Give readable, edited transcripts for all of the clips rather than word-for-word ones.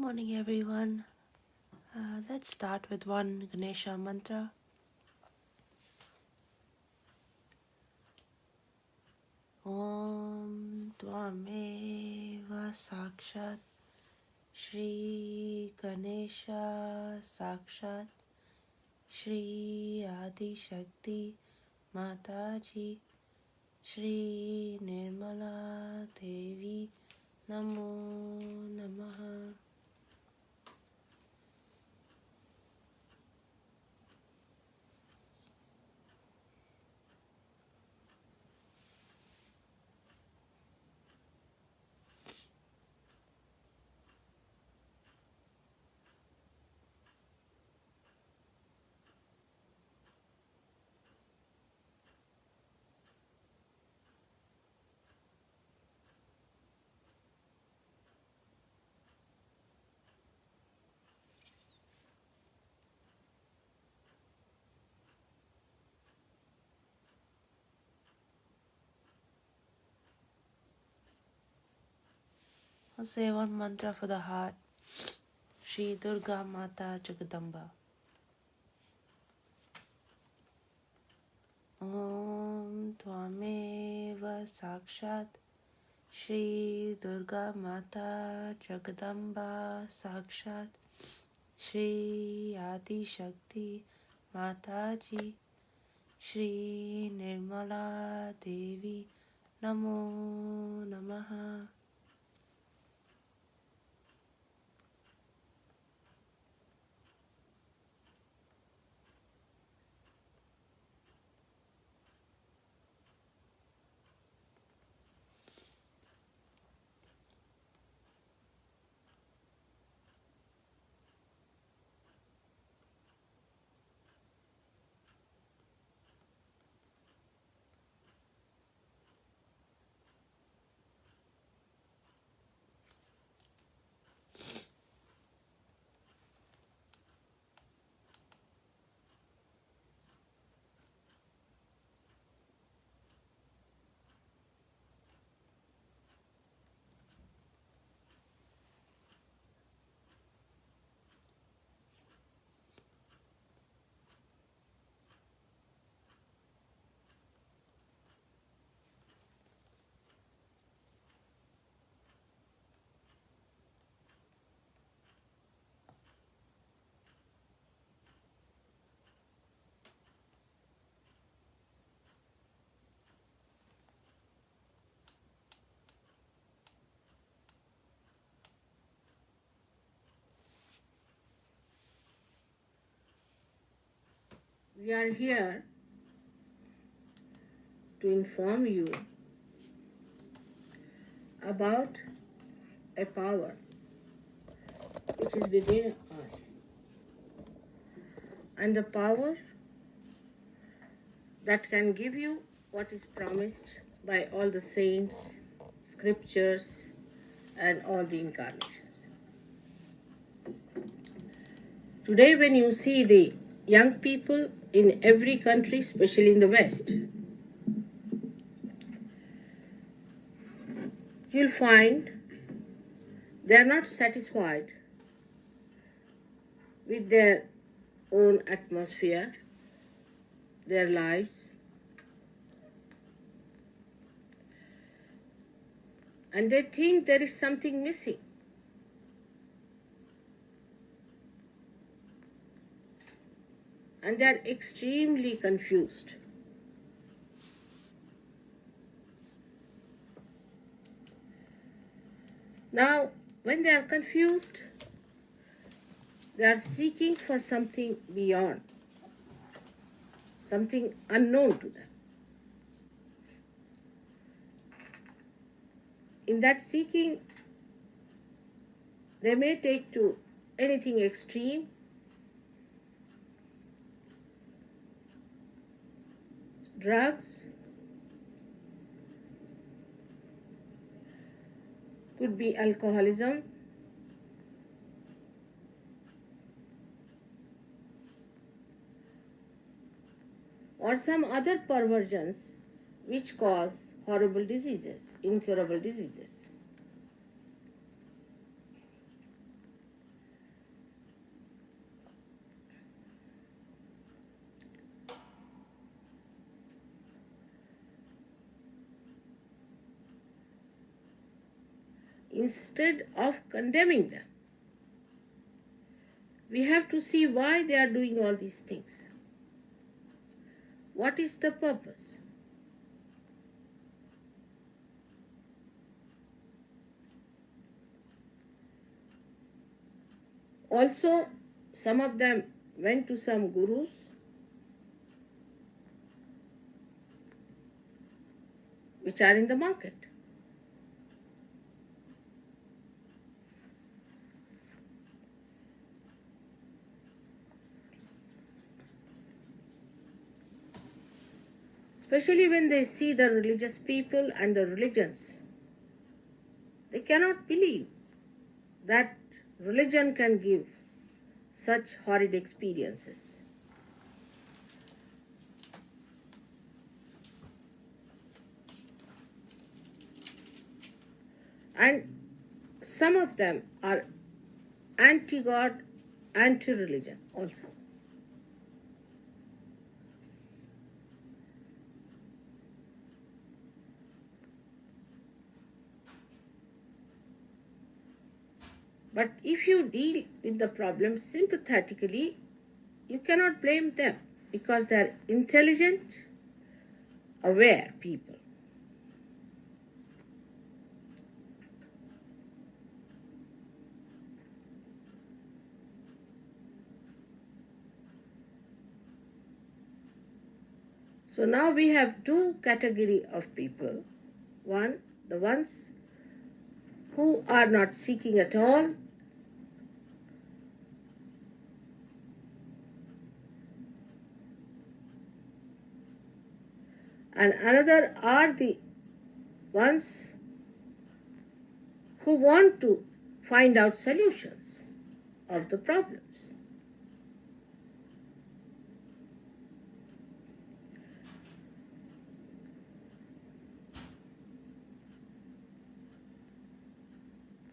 Morning everyone. Let's start with one Ganesha mantra. Om Tvameva Sakshat Shri Ganesha Sakshat Shri Adi Shakti Mataji Shri Nirmala Devi Namo Namaha. I'll say one mantra for the heart. Shri Durga Mata Jagadamba. Om Tvameva Sakshat Shri Durga Mata Jagadamba Sakshat Shri Adi Shakti Mataji Shri Nirmala Devi Namo Namaha. We are here to inform you about a power which is within us, and the power that can give you what is promised by all the saints, scriptures, and all the incarnations. Today, when you see the young people in every country, especially in the West, you'll find they are not satisfied with their own atmosphere, their lives, and they think there is something missing. And they are extremely confused. Now, when they are confused, they are seeking for something beyond, something unknown to them. In that seeking, they may take to anything extreme, drugs, could be alcoholism, or some other perversions which cause horrible diseases, incurable diseases. instead of condemning them. We have to see why they are doing all these things. What is the purpose? Also, some of them went to some gurus which are in the market. Especially when they see the religious people and the religions, they cannot believe that religion can give such horrid experiences. And some of them are anti-God, anti-religion also. But if you deal with the problem sympathetically, you cannot blame them because they are intelligent, aware people. So now we have two categories of people. One, the ones who are not seeking at all, and another are the ones who want to find out solutions of the problems.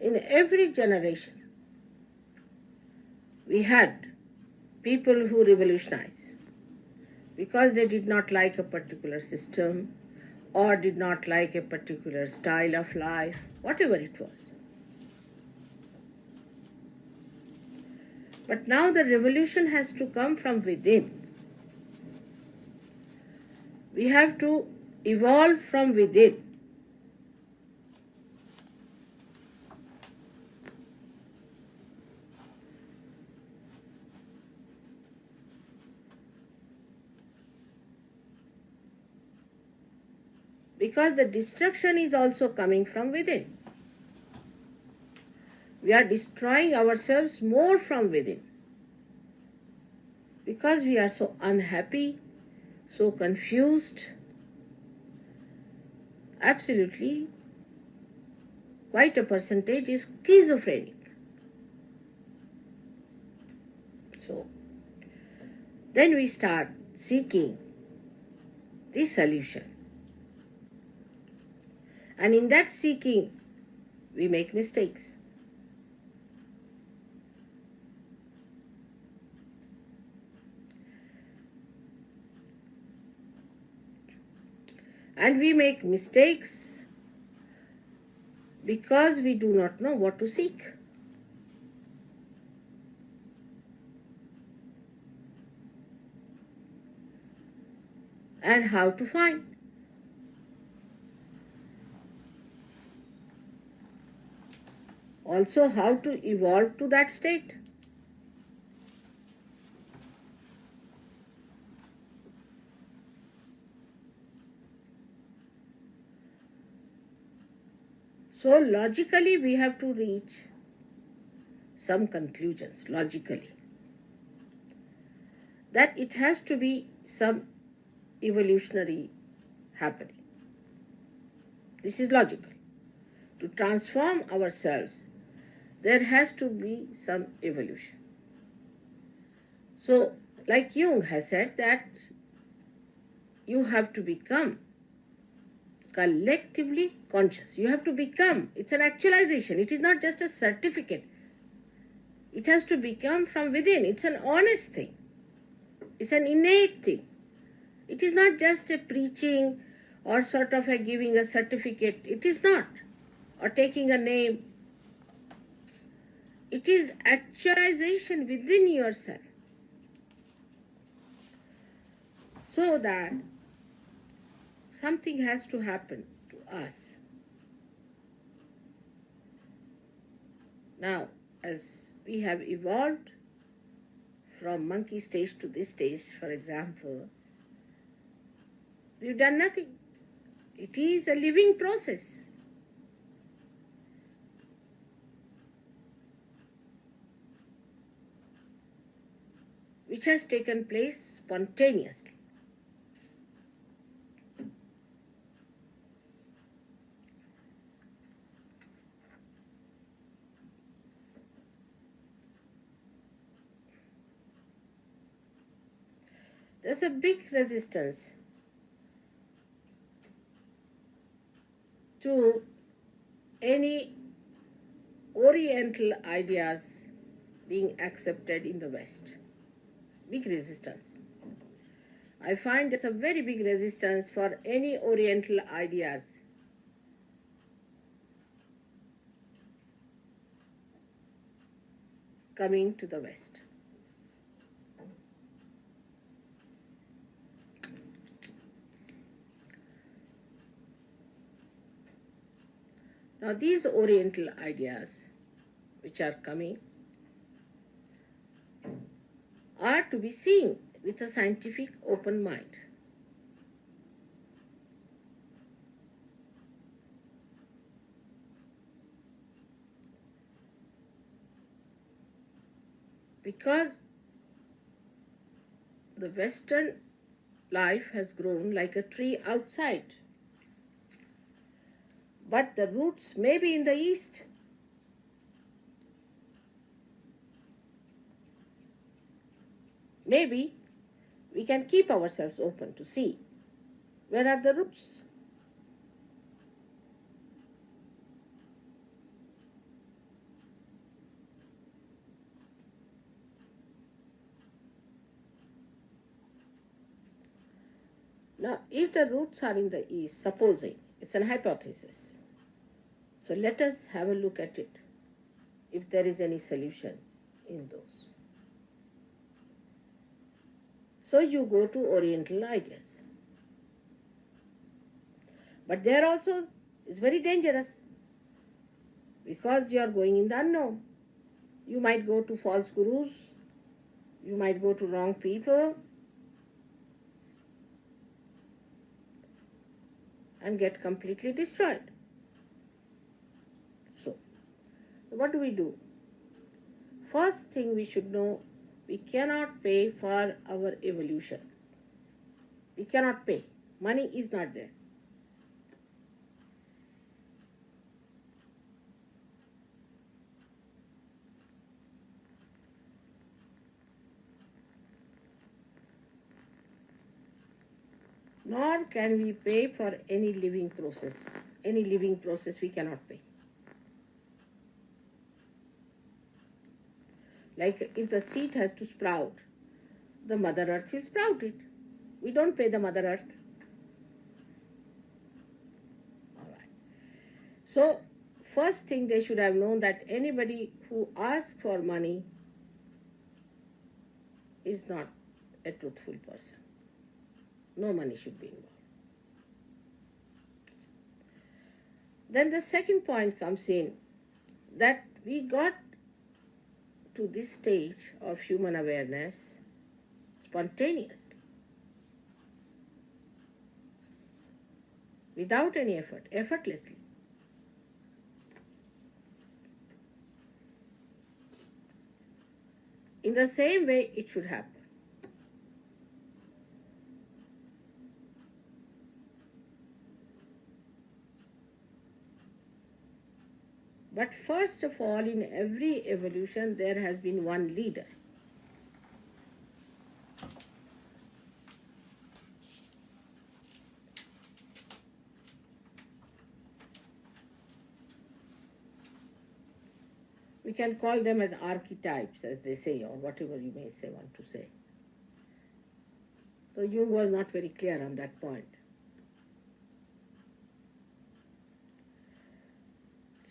In every generation, we had people who revolutionized because they did not like a particular system or did not like a particular style of life, whatever it was. But now the revolution has to come from within. We have to evolve from within. Because the destruction is also coming from within. We are destroying ourselves more from within. Because we are so unhappy, so confused, absolutely, quite a percentage is schizophrenic. So, then we start seeking the solution. And in that seeking, we make mistakes. And we make mistakes because we do not know what to seek. And how to find. Also, how to evolve to that state. So, logically, we have to reach some conclusions, logically. That it has to be some evolutionary happening. This is logical. To transform ourselves, there has to be some evolution. So, like Jung has said that you have to become collectively conscious. You have to become. It's an actualization. It is not just a certificate. It has to become from within. It's an honest thing. It's an innate thing. It is not just a preaching or sort of a giving a certificate. It is not. Or taking a name. It is actualization within yourself, so that something has to happen to us. Now, as we have evolved from monkey stage to this stage, for example, we've done nothing. It is a living process. Which has taken place spontaneously. There's a big resistance to any Oriental ideas being accepted in the West. Big resistance. I find there's a very big resistance for any Oriental ideas coming to the West. Now these Oriental ideas which are coming are to be seen with a scientific open mind. Because the Western life has grown like a tree outside, but the roots may be in the East. Maybe we can keep ourselves open to see where are the roots. Now, if the roots are in the East, supposing, it's an hypothesis, so let us have a look at it, if there is any solution in those. So you go to Oriental ideas. But there also is very dangerous, because you are going in the unknown. You might go to false gurus, you might go to wrong people, and get completely destroyed. So, what do? First thing we should know, we cannot pay for our evolution. We cannot pay. Money is not there. Nor can we pay for any living process. Any living process we cannot pay. Like if the seed has to sprout, the Mother Earth will sprout it. We don't pay the Mother Earth. All right. So, first thing they should have known that anybody who asks for money is not a truthful person. No money should be involved. Then the second point comes in, that we got to this stage of human awareness spontaneously, without any effort, effortlessly. In the same way it should happen. But first of all, in every evolution, there has been one leader. We can call them as archetypes, as they say, or whatever you may say, want to say. So Jung was not very clear on that point.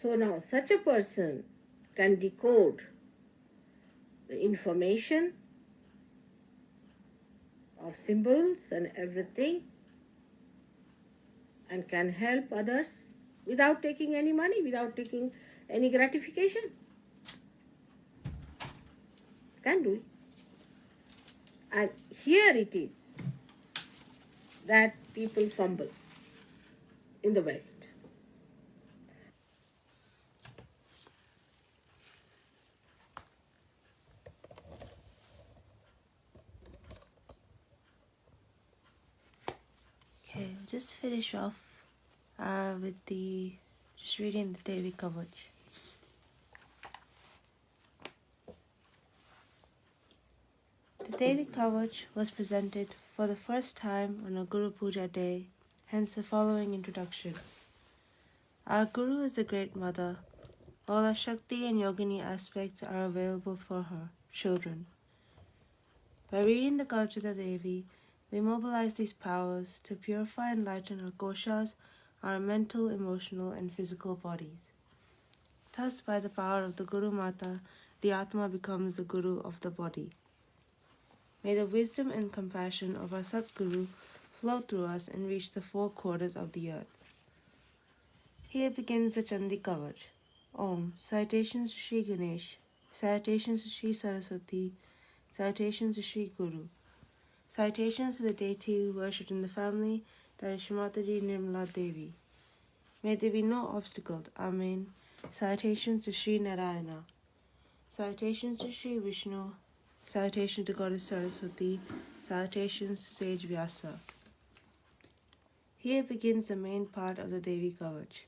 So now such a person can decode the information of symbols and everything, and can help others without taking any money, without taking any gratification. Can do it. And here it is that people fumble in the West. Okay, I'll just finish off with just reading the Devi Kavach. The Devi Kavach was presented for the first time on a Guru Puja day, hence the following introduction. Our Guru is the Great Mother. All our Shakti and Yogini aspects are available for her children. By reading the Kavachita Devi, we mobilize these powers to purify and enlighten our koshas, our mental, emotional, and physical bodies. Thus, by the power of the Guru Mata, the Atma becomes the Guru of the body. May the wisdom and compassion of our Satguru flow through us and reach the four quarters of the earth. Here begins the Chandi Kavach. Om. Citations to Shri Ganesh. Citations to Shri Saraswati. Citations to Shri Guru. Citations to the deity worshipped in the family, that is Shri Mataji Nirmala Devi. May there be no obstacle. Amen. Citations to Shri Narayana. Citations to Shri Vishnu. Citations to Goddess Saraswati. Citations to Sage Vyasa. Here begins the main part of the Devi Kavach.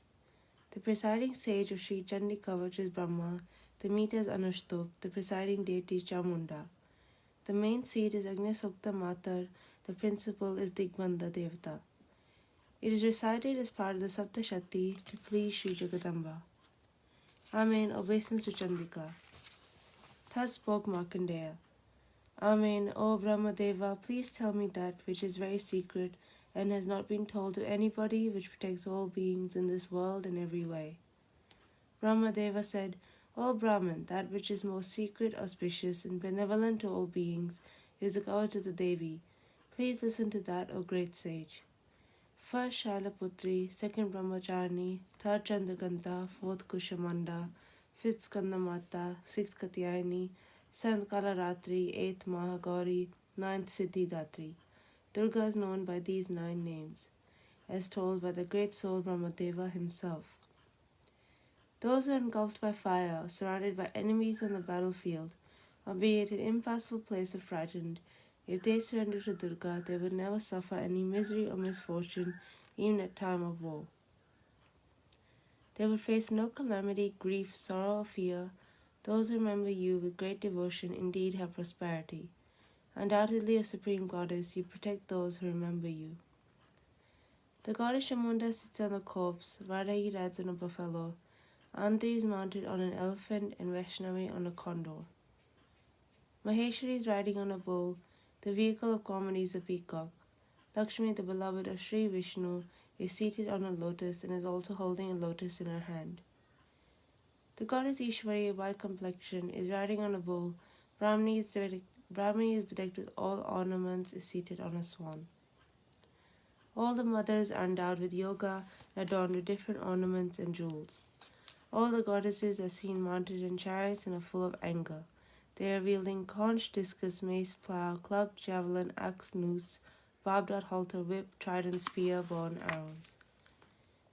The presiding sage of Sri Chandi Kavach is Brahma, the meter is Anushtup, the presiding deity is Chamunda. The main seed is Agnya Sukta Matar, the principal is Digbanda Devata. It is recited as part of the Saptashati to please Sri Jagadamba. Amen. Obeisance to Chandika. Thus spoke Markandeya. Amen. O Brahmadeva, please tell me that which is very secret and has not been told to anybody, which protects all beings in this world in every way. Brahmadeva said, O Brahman, that which is most secret, auspicious, and benevolent to all beings is the Kavach of the Devi. Please listen to that, O great sage. First Shailaputri, second Brahmacharni, third Chandraganta, fourth Kushamanda, fifth Skandamata, sixth Katyayani, seventh Kalaratri, eighth Mahagauri, ninth Siddhidatri. Durga is known by these 9 names, as told by the great soul Brahmadeva himself. Those who are engulfed by fire, surrounded by enemies on the battlefield, or be at an impassable place of frightened, if they surrender to Durga, they would never suffer any misery or misfortune, even at time of war. They would face no calamity, grief, sorrow, or fear. Those who remember you with great devotion indeed have prosperity. Undoubtedly, a supreme goddess, you protect those who remember you. The goddess Chamunda sits on a corpse, Varahi rides on a buffalo, Andri is mounted on an elephant, and Vaishnavi on a condor. Maheshwari is riding on a bull, the vehicle of comedy is a peacock. Lakshmi, the beloved of Sri Vishnu, is seated on a lotus and is also holding a lotus in her hand. The goddess Ishwari, of white complexion, is riding on a bull. Brahmani is bedecked with all ornaments, is seated on a swan. All the mothers are endowed with yoga and adorned with different ornaments and jewels. All the goddesses are seen mounted in chariots and are full of anger. They are wielding conch, discus, mace, plough, club, javelin, axe, noose, barbed halter, whip, trident, spear, bow, and arrows.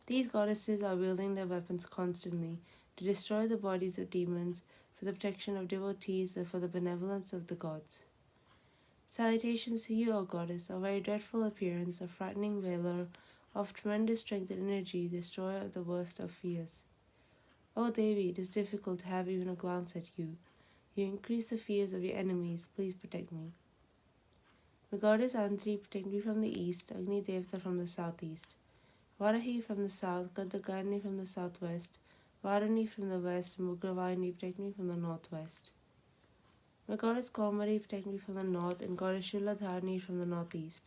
These goddesses are wielding their weapons constantly to destroy the bodies of demons, for the protection of devotees, and for the benevolence of the gods. Salutations to you, O goddess, of very dreadful appearance, of frightening valor, of tremendous strength and energy, destroyer of the worst of fears. O Devi, it is difficult to have even a glance at you. You increase the fears of your enemies. Please protect me. The goddess Antri, protect me from the east, Agni Devata from the southeast, Varahi from the south, Gadagani from the southwest, Varani from the west, and Mugravani, protect me from the northwest. My goddess Kaumari, protect me from the north, and goddess Shuladharani from the northeast.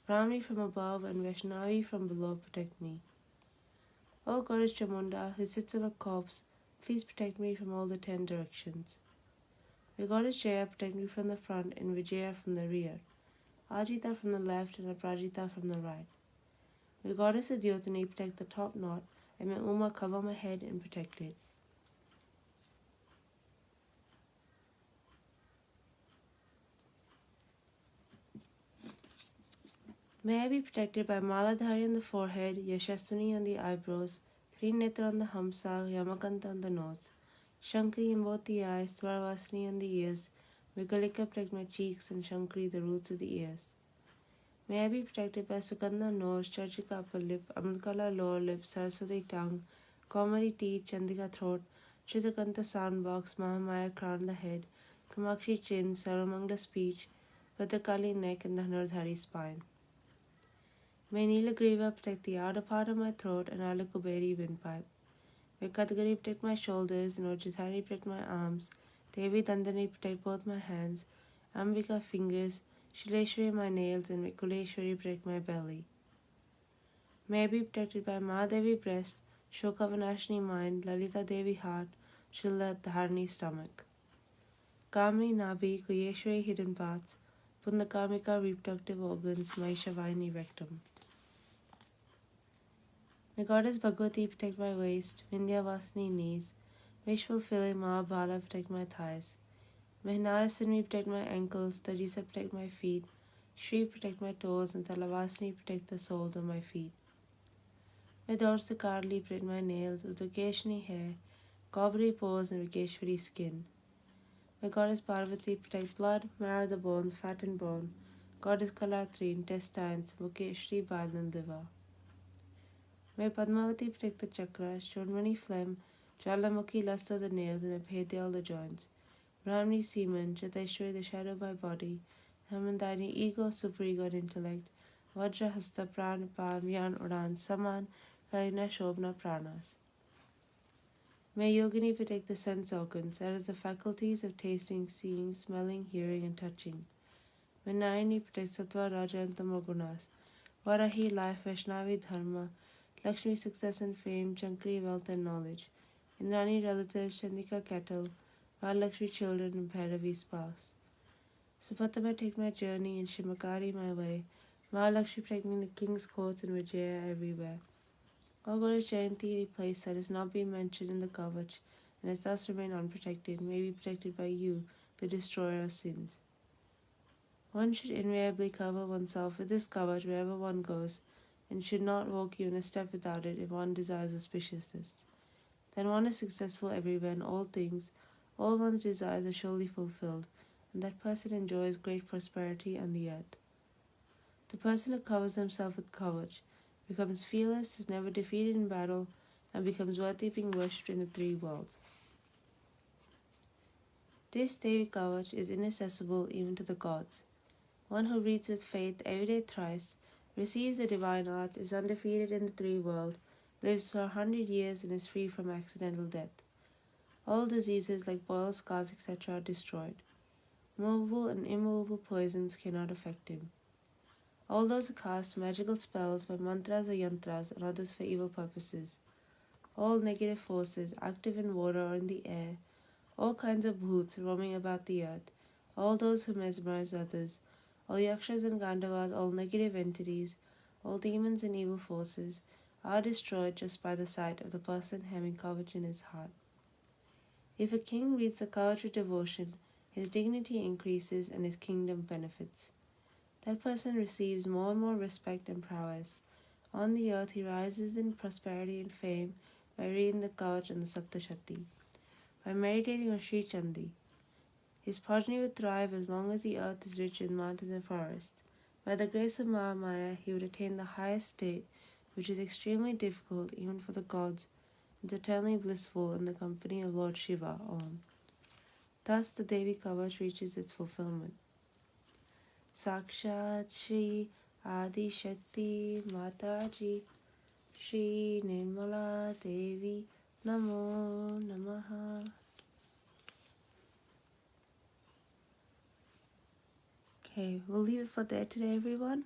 Brahmani from above and Vaishnavi from below, protect me. O goddess Chamunda, who sits on a corpse, please protect me from all the 10 directions. May Goddess Jaya protect me from the front and Vijaya from the rear, Ajita from the left and Aprajita from the right. May Goddess Adyotani protect the top knot, and may Uma cover my head and protect it. May I be protected by Maladhari on the forehead, Yashaswini on the eyebrows, Trinetra on the hamsa, Yamakanta on the nose, Shankari in both the eyes, Swarvasini on the ears. May Kalika protect my cheeks and Shankari the roots of the ears. May I be protected by Sukanda nose, Charchika upper lip, Amrikala lower lip, Saraswati tongue, Komari teeth, Chandika throat, Chitakanta sound box, Mahamaya crown the head, Kamakshi chin, Saramangla speech, Bhattakali neck and the Hanardhari spine. May Nilagriva protect the outer part of my throat and Alakuberi windpipe. May Katagari protect my shoulders and Ojithari protect my arms, Devi Dandani protect both my hands, Ambika fingers, Shileshwari my nails, and may Kuleshwari protect my belly. May I be protected by Mahadevi breast, Shokavanashini mind, Lalita Devi heart, Shilda Dharani stomach. Kami Nabi, Kuyeshwari hidden parts, Pundakamika reproductive organs, Maishavani rectum. May Goddess Bhagavati protect my waist, Vindhyavasini knees, wish fulfilling Mahabala protect my thighs. May Narasini protect my ankles, Tajisa protect my feet, Shri protect my toes, and Talavasini protect the soles of my feet. May Dorsa Karli protect my nails, Udukeshni hair, Gobri pose, and Vikeshwari skin. May Goddess Parvati protect blood, marrow the bones, fat and bone, Goddess Kalatri intestines, Mukeshri bile and liver. May Padmavati protect the chakras, Shormani phlegm, Jalamukhi luster the nails, and Abhedya all the joints, Brahmani semen, Jateshwari the shadow of my body, Hamandani ego, superego and intellect, Vajra hasta prana pan, Yan Udan, Saman, Kalina Shobna pranas. May Yogini protect the sense organs, that is the faculties of tasting, seeing, smelling, hearing, and touching. May Nayani protect Sattva, Raja, and Tamagunas, Varahi, life, Vaishnavi, Dharma, Lakshmi, success and fame, Chankri, wealth and knowledge, Indrani, relatives, Chandika, cattle, Mahalakshmi, children, and Bhairavi, spouse. Supatama, take my journey, and Shimakari, my way, Mahalakshmi, protect me in the king's courts and Vijaya everywhere. All Goddess Jayanti, any place that has not been mentioned in the Kavach and has thus remained unprotected, may be protected by you, the destroyer of sins. One should invariably cover oneself with this Kavach wherever one goes, and should not walk even a step without it if one desires auspiciousness. Then one is successful everywhere in all things, all one's desires are surely fulfilled, and that person enjoys great prosperity on the earth. The person who covers himself with Kavach becomes fearless, is never defeated in battle, and becomes worthy of being worshipped in the three worlds. This Devi Kavach is inaccessible even to the gods. One who reads with faith every day thrice, receives the divine art, is undefeated in the three worlds, lives for 100 years, and is free from accidental death. All diseases like boils, scars, etc. are destroyed. Movable and immovable poisons cannot affect him. All those who cast magical spells by mantras or yantras and others for evil purposes, all negative forces active in water or in the air, all kinds of bhoots roaming about the earth, all those who mesmerize others, all yakshas and gandhavas, all negative entities, all demons and evil forces, are destroyed just by the sight of the person having Kavach in his heart. If a king reads the Kavach with devotion, his dignity increases and his kingdom benefits. That person receives more and more respect and prowess. On the earth he rises in prosperity and fame by reading the Kavach and the Saptashati, by meditating on Sri Chandi. His progeny would thrive as long as the earth is rich in mountains and forests. By the grace of Mahamaya he would attain the highest state, which is extremely difficult even for the gods, and eternally blissful in the company of Lord Shiva. Om. Thus the Devi Kavach reaches its fulfillment. Sakshat Shri Adi Shakti Mataji Shri Nirmala Devi Namo Namaha. Okay, we'll leave it for there today, everyone.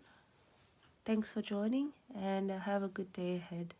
Thanks for joining, and have a good day ahead.